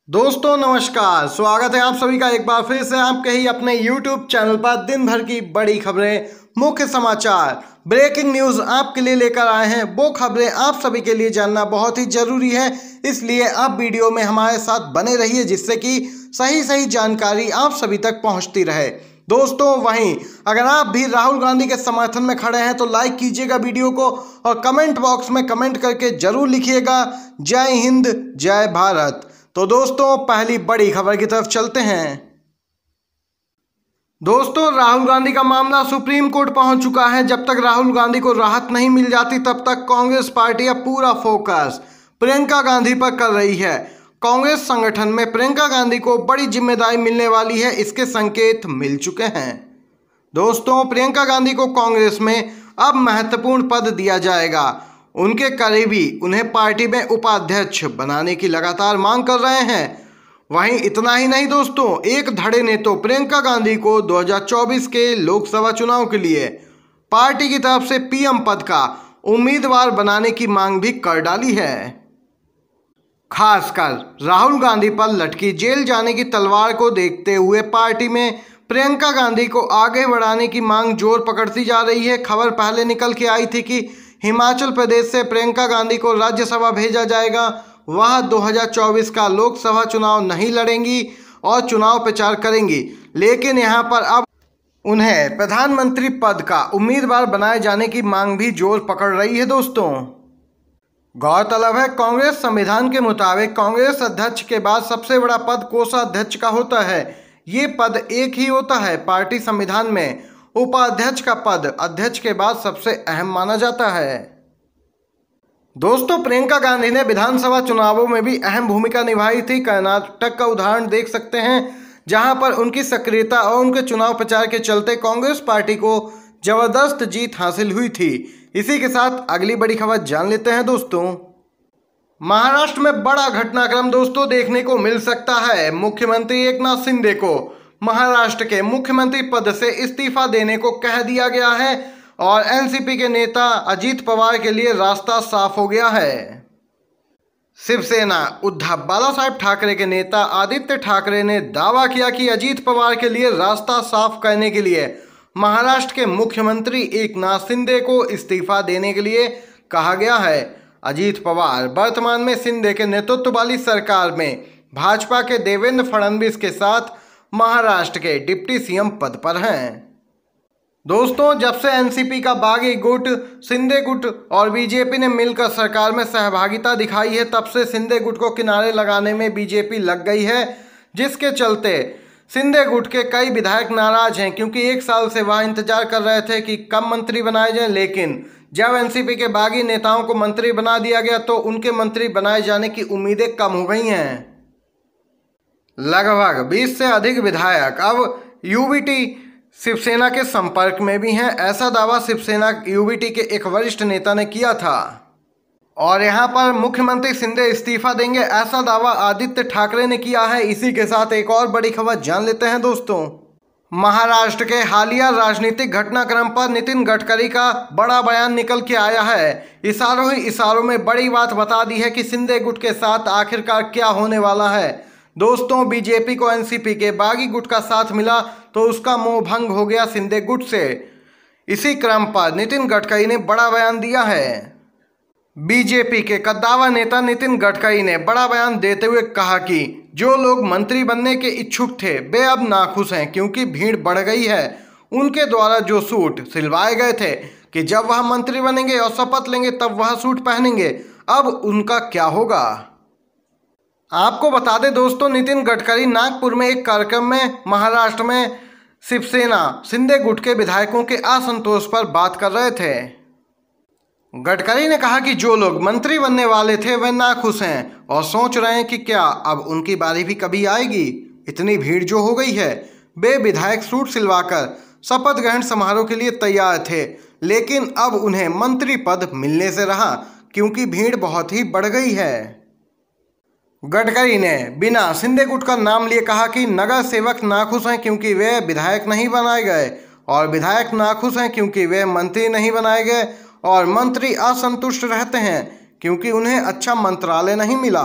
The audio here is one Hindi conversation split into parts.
दोस्तों नमस्कार, स्वागत है आप सभी का एक बार फिर से आपके ही अपने YouTube चैनल पर दिन भर की बड़ी खबरें, मुख्य समाचार, ब्रेकिंग न्यूज आपके लिए लेकर आए हैं। वो खबरें आप सभी के लिए जानना बहुत ही जरूरी है, इसलिए आप वीडियो में हमारे साथ बने रहिए जिससे कि सही जानकारी आप सभी तक पहुंचती रहे। दोस्तों वहीं अगर आप भी राहुल गांधी के समर्थन में खड़े हैं तो लाइक कीजिएगा वीडियो को और कमेंट बॉक्स में कमेंट करके जरूर लिखिएगा जय हिंद जय भारत। तो दोस्तों पहली बड़ी खबर की तरफ चलते हैं। दोस्तों राहुल गांधी का मामला सुप्रीम कोर्ट पहुंच चुका है। जब तक राहुल गांधी को राहत नहीं मिल जाती तब तक कांग्रेस पार्टी अब पूरा फोकस प्रियंका गांधी पर कर रही है। कांग्रेस संगठन में प्रियंका गांधी को बड़ी जिम्मेदारी मिलने वाली है, इसके संकेत मिल चुके हैं। दोस्तों प्रियंका गांधी को कांग्रेस में अब महत्वपूर्ण पद दिया जाएगा। उनके करीबी उन्हें पार्टी में उपाध्यक्ष बनाने की लगातार मांग कर रहे हैं। वहीं इतना ही नहीं दोस्तों, एक धड़े ने तो प्रियंका गांधी को 2024 के लोकसभा चुनाव के लिए पार्टी की तरफ से पीएम पद का उम्मीदवार बनाने की मांग भी कर डाली है। खासकर राहुल गांधी पर लटकी जेल जाने की तलवार को देखते हुए पार्टी में प्रियंका गांधी को आगे बढ़ाने की मांग जोर पकड़ती जा रही है। खबर पहले निकल के आई थी कि हिमाचल प्रदेश से प्रियंका गांधी को राज्यसभा भेजा जाएगा। वह 2024 का लोकसभा चुनाव नहीं लड़ेंगी और चुनाव प्रचार करेंगी, लेकिन यहां पर अब उन्हें प्रधानमंत्री पद का उम्मीदवार बनाए जाने की मांग भी जोर पकड़ रही है। दोस्तों गौरतलब है कांग्रेस संविधान के मुताबिक कांग्रेस अध्यक्ष के बाद सबसे बड़ा पद कोषाध्यक्ष का होता है। ये पद एक ही होता है। पार्टी संविधान में उपाध्यक्ष का पद अध्यक्ष के बाद सबसे अहम माना जाता है। दोस्तों प्रियंका गांधी ने विधानसभा चुनावों में भी अहम भूमिका निभाई थी। कर्नाटक का उदाहरण देख सकते हैं, जहां पर उनकी सक्रियता और उनके चुनाव प्रचार के चलते कांग्रेस पार्टी को जबरदस्त जीत हासिल हुई थी। इसी के साथ अगली बड़ी खबर जान लेते हैं। दोस्तों महाराष्ट्र में बड़ा घटनाक्रम दोस्तों देखने को मिल सकता है। मुख्यमंत्री एकनाथ शिंदे को महाराष्ट्र के मुख्यमंत्री पद से इस्तीफा देने को कह दिया गया है और एनसीपी के नेता अजीत पवार के लिए रास्ता साफ हो गया है। शिवसेना उद्धव बालासाहेब ठाकरे के नेता आदित्य ठाकरे ने दावा किया कि अजीत पवार के लिए रास्ता साफ करने के लिए महाराष्ट्र के मुख्यमंत्री एकनाथ शिंदे को इस्तीफा देने के लिए कहा गया है। अजीत पवार वर्तमान में शिंदे के नेतृत्व वाली सरकार में भाजपा के देवेंद्र फडणवीस के साथ महाराष्ट्र के डिप्टी सीएम पद पर हैं। दोस्तों जब से एनसीपी का बागी गुट, शिंदे गुट और बीजेपी ने मिलकर सरकार में सहभागिता दिखाई है, तब से शिंदे गुट को किनारे लगाने में बीजेपी लग गई है, जिसके चलते शिंदे गुट के कई विधायक नाराज हैं, क्योंकि एक साल से वह इंतजार कर रहे थे कि कब मंत्री बनाए जाएं। लेकिन जब एनसीपी के बागी नेताओं को मंत्री बना दिया गया तो उनके मंत्री बनाए जाने की उम्मीदें कम हो गई हैं। लगभग 20 से अधिक विधायक अब यूबीटी शिवसेना के संपर्क में भी हैं। ऐसा दावा शिवसेना यूबीटी के एक वरिष्ठ नेता ने किया था और यहां पर मुख्यमंत्री शिंदे इस्तीफा देंगे, ऐसा दावा आदित्य ठाकरे ने किया है। इसी के साथ एक और बड़ी खबर जान लेते हैं। दोस्तों महाराष्ट्र के हालिया राजनीतिक घटनाक्रम पर नितिन गडकरी का बड़ा बयान निकल के आया है। इशारों ही इशारों में बड़ी बात बता दी है कि शिंदे गुट के साथ आखिरकार क्या होने वाला है। दोस्तों बीजेपी को एनसीपी के बागी गुट का साथ मिला तो उसका मोह भंग हो गया शिंदे गुट से। इसी क्रम पर नितिन गडकरी ने बड़ा बयान दिया है। बीजेपी के कद्दावर नेता नितिन गडकरी ने बड़ा बयान देते हुए कहा कि जो लोग मंत्री बनने के इच्छुक थे वे अब नाखुश हैं, क्योंकि भीड़ बढ़ गई है। उनके द्वारा जो सूट सिलवाए गए थे कि जब वह मंत्री बनेंगे और शपथ लेंगे तब वह सूट पहनेंगे, अब उनका क्या होगा। आपको बता दें दोस्तों नितिन गडकरी नागपुर में एक कार्यक्रम में महाराष्ट्र में शिवसेना शिंदे गुट के विधायकों के असंतोष पर बात कर रहे थे। गडकरी ने कहा कि जो लोग मंत्री बनने वाले थे वे नाखुश हैं और सोच रहे हैं कि क्या अब उनकी बारी भी कभी आएगी। इतनी भीड़ जो हो गई है, वे विधायक सूट सिलवाकर शपथ ग्रहण समारोह के लिए तैयार थे, लेकिन अब उन्हें मंत्री पद मिलने से रहा, क्योंकि भीड़ बहुत ही बढ़ गई है। गडकरी ने बिना शिंदे गुट का नाम लिए कहा कि नगर सेवक नाखुश हैं क्योंकि वे विधायक नहीं बनाए गए और विधायक नाखुश हैं क्योंकि वे मंत्री नहीं बनाए गए और मंत्री असंतुष्ट रहते हैं क्योंकि उन्हें अच्छा मंत्रालय नहीं मिला।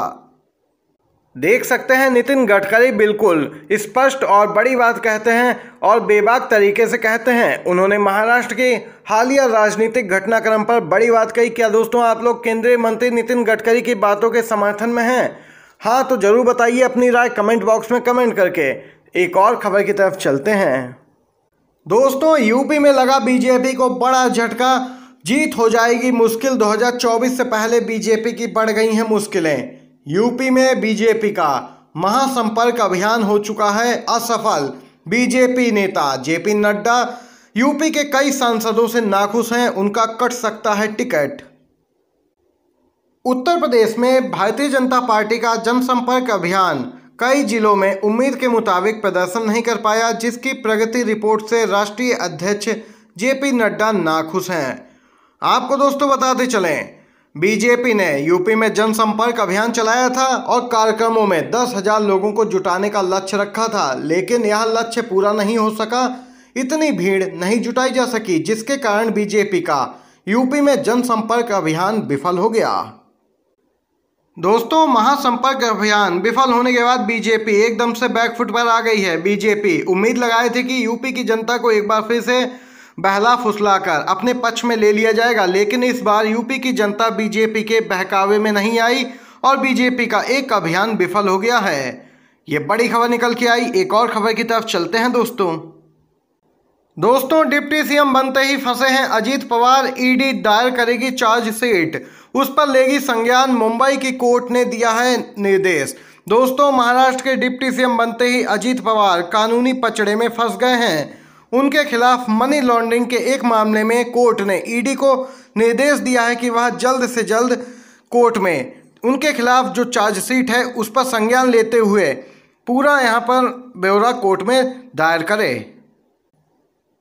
देख सकते हैं नितिन गडकरी बिल्कुल स्पष्ट और बड़ी बात कहते हैं और बेबाक तरीके से कहते हैं। उन्होंने महाराष्ट्र के हालिया राजनीतिक घटनाक्रम पर बड़ी बात कही। क्या दोस्तों आप लोग केंद्रीय मंत्री नितिन गडकरी की बातों के समर्थन में हैं? हाँ तो जरूर बताइए अपनी राय कमेंट बॉक्स में कमेंट करके। एक और खबर की तरफ चलते हैं। दोस्तों यूपी में लगा बीजेपी को बड़ा झटका, जीत हो जाएगी मुश्किल। 2024 से पहले बीजेपी की बढ़ गई हैं मुश्किलें। यूपी में बीजेपी का महासंपर्क अभियान हो चुका है असफल। बीजेपी नेता जेपी नड्डा यूपी के कई सांसदों से नाखुश हैं, उनका कट सकता है टिकट। उत्तर प्रदेश में भारतीय जनता पार्टी का जनसंपर्क अभियान कई जिलों में उम्मीद के मुताबिक प्रदर्शन नहीं कर पाया, जिसकी प्रगति रिपोर्ट से राष्ट्रीय अध्यक्ष जेपी नड्डा नाखुश हैं। आपको दोस्तों बताते चलें, बीजेपी ने यूपी में जनसंपर्क अभियान चलाया था और कार्यक्रमों में 10,000 लोगों को जुटाने का लक्ष्य रखा था, लेकिन यह लक्ष्य पूरा नहीं हो सका। इतनी भीड़ नहीं जुटाई जा सकी, जिसके कारण बीजेपी का यूपी में जनसंपर्क अभियान विफल हो गया। दोस्तों महासंपर्क अभियान विफल होने के बाद बीजेपी एकदम से बैकफुट पर आ गई है। बीजेपी उम्मीद लगाए थे कि यूपी की जनता को एक बार फिर से बहला फुसलाकर अपने पक्ष में ले लिया जाएगा, लेकिन इस बार यूपी की जनता बीजेपी के बहकावे में नहीं आई और बीजेपी का एक अभियान विफल हो गया है। ये बड़ी खबर निकल के आई। एक और खबर की तरफ चलते हैं दोस्तों डिप्टी सीएम बनते ही फंसे हैं अजीत पवार। ईडी दायर करेगी चार्जशीट, उस पर लेगी संज्ञान। मुंबई की कोर्ट ने दिया है निर्देश। दोस्तों महाराष्ट्र के डिप्टी सीएम बनते ही अजीत पवार कानूनी पचड़े में फंस गए हैं। उनके खिलाफ मनी लॉन्ड्रिंग के एक मामले में कोर्ट ने ईडी को निर्देश दिया है कि वह जल्द से जल्द कोर्ट में उनके खिलाफ जो चार्जशीट है उस पर संज्ञान लेते हुए पूरा यहां पर ब्यौरा कोर्ट में दायर करे।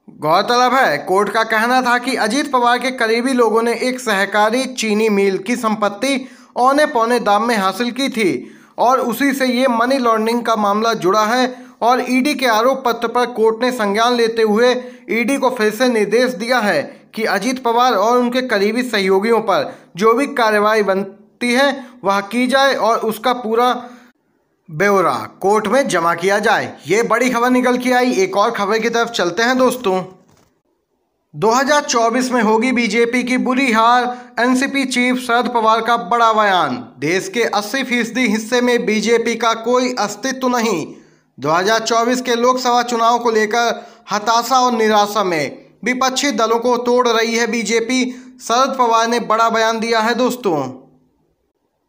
गौरतलब है कोर्ट का कहना था कि अजीत पवार के करीबी लोगों ने एक सहकारी चीनी मिल की संपत्ति औने पौने दाम में हासिल की थी और उसी से ये मनी लॉन्ड्रिंग का मामला जुड़ा है और ईडी के आरोप पत्र पर कोर्ट ने संज्ञान लेते हुए ईडी को फिर से निर्देश दिया है कि अजीत पवार और उनके करीबी सहयोगियों पर जो भी कार्रवाई बनती है वह की जाए और उसका पूरा ब्यौरा कोर्ट में जमा किया जाए। ये बड़ी खबर निकल के आई। एक और खबर की तरफ चलते हैं दोस्तों। 2024 में होगी बीजेपी की बुरी हार, एनसीपी चीफ शरद पवार का बड़ा बयान। देश के 80% हिस्से में बीजेपी का कोई अस्तित्व नहीं। 2024 के लोकसभा चुनाव को लेकर हताशा और निराशा में विपक्षी दलों को तोड़ रही है बीजेपी। शरद पवार ने बड़ा बयान दिया है दोस्तों।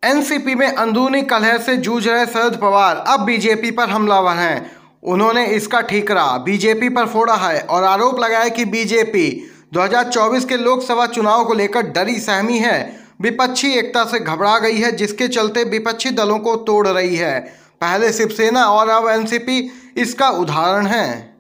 एनसीपी में अंदरूनी कलह से जूझ रहे शरद पवार अब बीजेपी पर हमलावर हैं। उन्होंने इसका ठीकरा बीजेपी पर फोड़ा है और आरोप लगाया कि बीजेपी 2024 के लोकसभा चुनाव को लेकर डरी सहमी है, विपक्षी एकता से घबरा गई है, जिसके चलते विपक्षी दलों को तोड़ रही है। पहले शिवसेना और अब एनसीपी इसका उदाहरण है।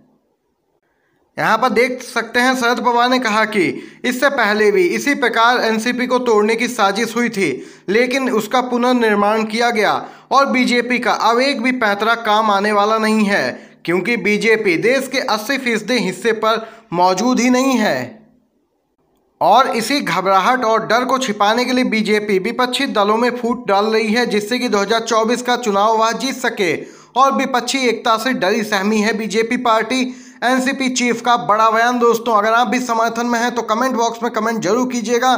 यहाँ पर देख सकते हैं शरद पवार ने कहा कि इससे पहले भी इसी प्रकार एनसीपी को तोड़ने की साजिश हुई थी, लेकिन उसका पुनर्निर्माण किया गया और बीजेपी का अब एक भी पैंतरा काम आने वाला नहीं है, क्योंकि बीजेपी देश के 80% हिस्से पर मौजूद ही नहीं है। और इसी घबराहट और डर को छिपाने के लिए बीजेपी विपक्षी दलों में फूट डाल रही है, जिससे कि 2024 का चुनाव वह जीत सके। और विपक्षी एकता से डरी सहमी है बीजेपी पार्टी। एनसीपी चीफ का बड़ा बयान। दोस्तों अगर आप भी समर्थन में हैं तो कमेंट बॉक्स में कमेंट जरूर कीजिएगा।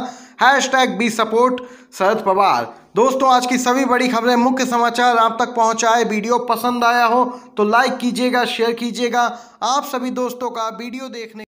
#B support Sharad Pawar. दोस्तों आज की सभी बड़ी खबरें, मुख्य समाचार आप तक पहुंचाए। वीडियो पसंद आया हो तो लाइक कीजिएगा, शेयर कीजिएगा। आप सभी दोस्तों का वीडियो देखने